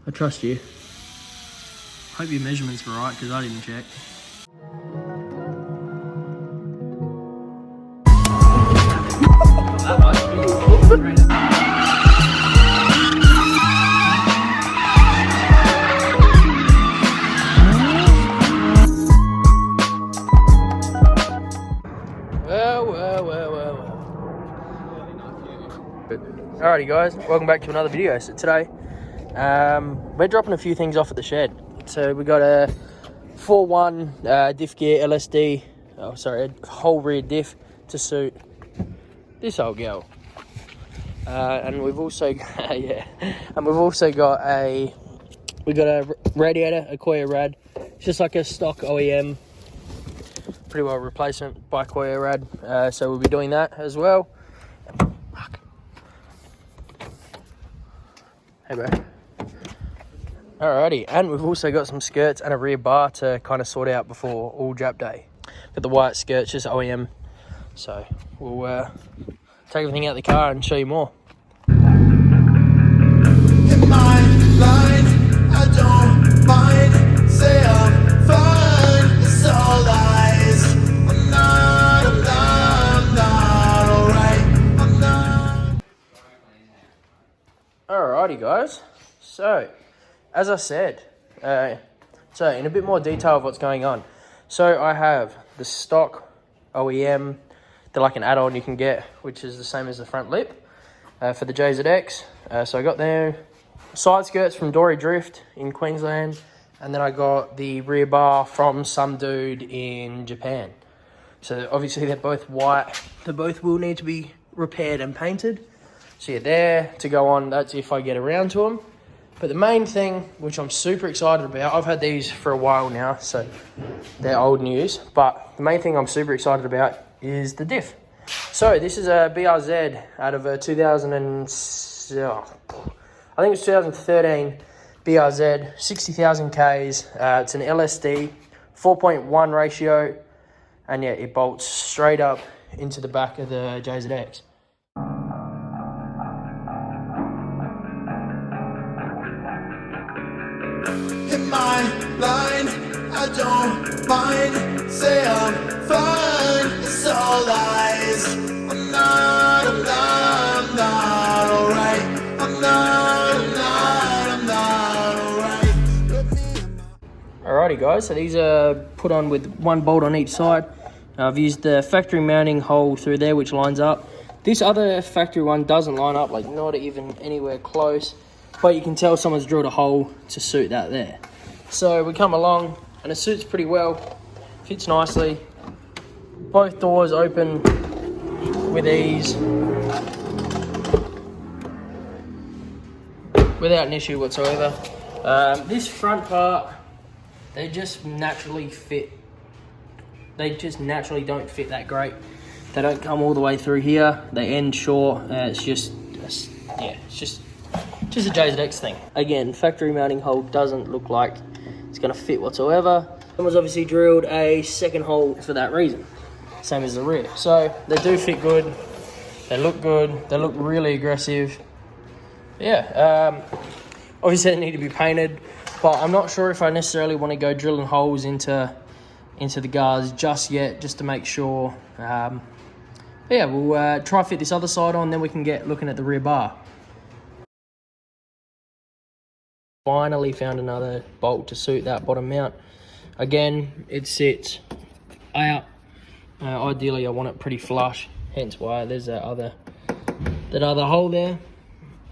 I trust you. Hope your measurements were right, because I didn't check. Alrighty guys, welcome back to another video. So today, we're dropping a few things off at the shed. So we got a 4.1 diff gear LSD, a whole rear diff to suit this old girl. And we've also got a radiator, a Koya Rad. It's just like a stock OEM, pretty well replacement by Koya Rad. So we'll be doing that as well. Hey bro. Alrighty, and we've also got some skirts and a rear bar to kind of sort out before all Jap Day. Got the white skirts, just OEM. So we'll take everything out of the car and show you more. In my line, I don't mind. Say I'm fine, it's all lies. I'm not alright. I'm not. Alrighty guys, so as I said, so in a bit more detail of what's going on. So I have the stock OEM, they're like an add-on you can get, which is the same as the front lip for the JZX. So I got their side skirts from Dory Drift in Queensland, and then I got the rear bar from some dude in Japan. So obviously they're both white, they both will need to be repaired and painted. So yeah, there to go on, that's if I get around to them. But the main thing, which I'm super excited about, I've had these for a while now, so they're old news. But the main thing I'm super excited about is the diff. So this is a BRZ out of a 2013 BRZ, 60,000 Ks. It's an LSD, 4.1 ratio, and yeah, it bolts straight up into the back of the JZX. In my line, I don't mind. Say I'm fine, it's all lies. I'm not alright. I'm not alright. Alrighty guys, so these are put on with one bolt on each side. I've used the factory mounting hole through there, which lines up. This other factory one doesn't line up, like not even anywhere close, but you can tell someone's drilled a hole to suit that there. So we come along and it suits pretty well, fits nicely. Both doors open with ease, without an issue whatsoever. This front part, they just naturally fit. They just naturally don't fit that great. They don't come all the way through here. They end short. It's just a JZX thing. Again, factory mounting hole doesn't look like it's gonna fit whatsoever. Someone's obviously drilled a second hole for that reason. Same as the rear. So they do fit good. They look good. They look really aggressive. Yeah, obviously they need to be painted, but I'm not sure if I necessarily want to go drilling holes into the guards just yet, just to make sure. But yeah, we'll try fit this other side on, then we can get looking at the rear bar. Finally found another bolt to suit that bottom mount. Again, it sits out. Ideally, I want it pretty flush, hence why there's that other hole there,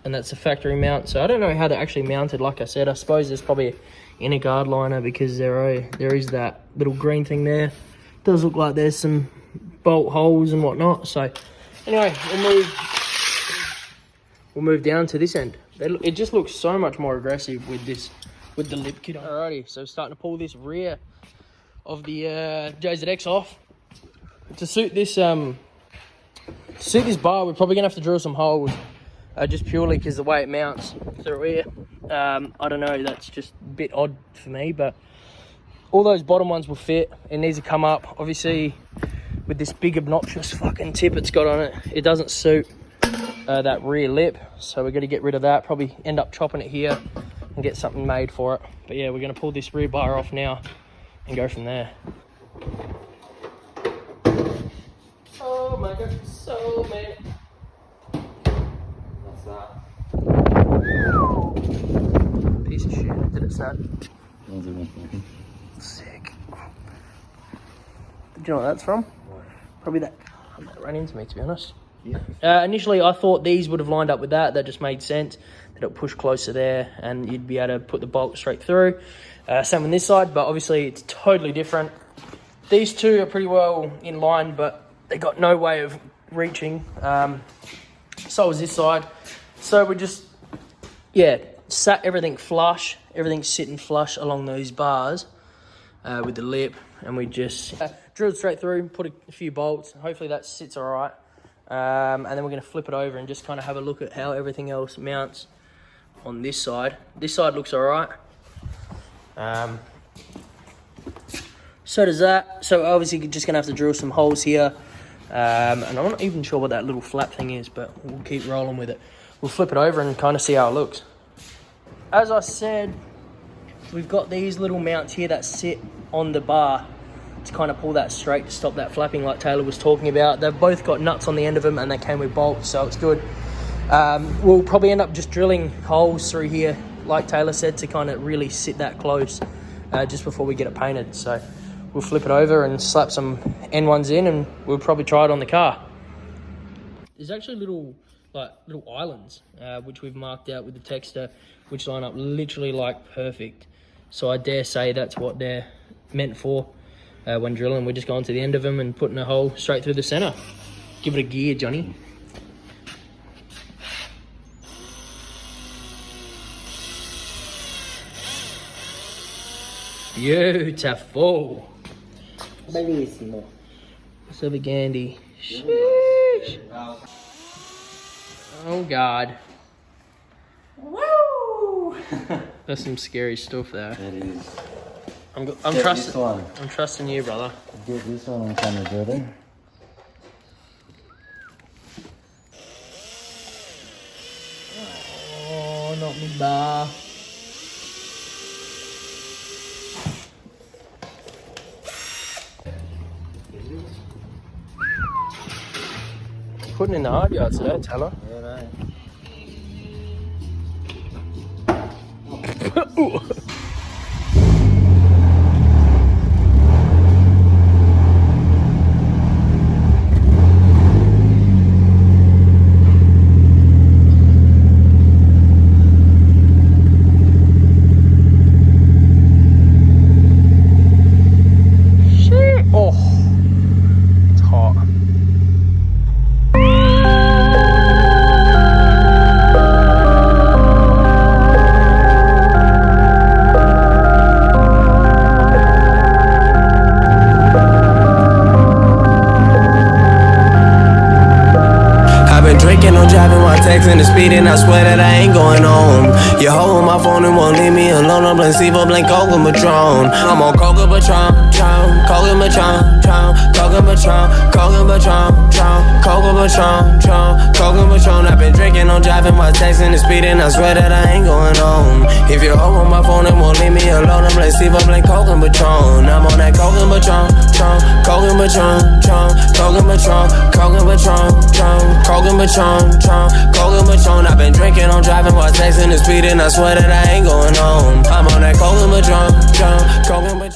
and that's a factory mount. So I don't know how they're actually mounted. Like I said, I suppose there's probably an inner guard liner, because there is that little green thing there. Does look like there's some bolt holes and whatnot. So anyway, we'll move down to this end. It just looks so much more aggressive with the lip kit on. Alrighty, so starting to pull this rear of the JZX off. To suit this bar, we're probably gonna have to drill some holes, just purely because the way it mounts through here. I don't know, that's just a bit odd for me, but all those bottom ones will fit. It needs to come up. Obviously, with this big obnoxious fucking tip it's got on it, it doesn't suit that rear lip, so we're going to get rid of that. Probably end up chopping it here, and get something made for it. But yeah, we're going to pull this rear bar off now and go from there. Oh my god, so many. What's that? Piece of shit. Did it start? Sick. Do you know what that's from? What? Probably that ran into me, to be honest. Yeah. Initially, I thought these would have lined up with that. That just made sense. That it'll push closer there, and you'd be able to put the bolt straight through. Same on this side, but obviously it's totally different. These two are pretty well in line, but they got no way of reaching. So was this side. So we just, yeah, sat everything flush. Everything's sitting flush along those bars with the lip, and we just drilled straight through, put a few bolts. Hopefully that sits all right. And then we're going to flip it over and just kind of have a look at how everything else mounts on this side. This side looks all right. So does that. So obviously you're just going to have to drill some holes here. And I'm not even sure what that little flap thing is, but we'll keep rolling with it. We'll flip it over and kind of see how it looks. As I said, we've got these little mounts here that sit on the bar to kind of pull that straight to stop that flapping like Taylor was talking about. They've both got nuts on the end of them and they came with bolts, so it's good. We'll probably end up just drilling holes through here, like Taylor said, to kind of really sit that close just before we get it painted. So we'll flip it over and slap some N1s in, and we'll probably try it on the car. There's actually little islands, which we've marked out with the texture, which line up literally like perfect. So I dare say that's what they're meant for when drilling. We're just going to the end of them and putting a hole straight through the center. Give it a gear, Johnny. Beautiful. Bellissimo. So the Gandhi. Sheesh. Oh God. Woo! That's some scary stuff there. That is. I'm trusting you, brother. Get this one on kind of dirty. Oh, not me bar. Putting in the hard yards today, Taylor. Yeah, right. Texting the speed and I swear that I ain't going home. You hold my phone and won't leave me alone. I'm blank Sivo, blank Coca Patron. I'm on Coca Patron, Coca Patron, Coca Patron, Coca Patron, Coca Patron, Coca Patron. I've been drinking, I'm driving while texting the speed and I swear that I ain't going home. If you hold my phone and won't leave me alone, I'm blank Sivo, blank Coca Patron. I'm on that Coca Patron, Coca Patron, Coca Patron, Coca Patron, Coca Patron, Coca Patron. I've been drinking, I'm driving while texting the speed and I swear that I ain't going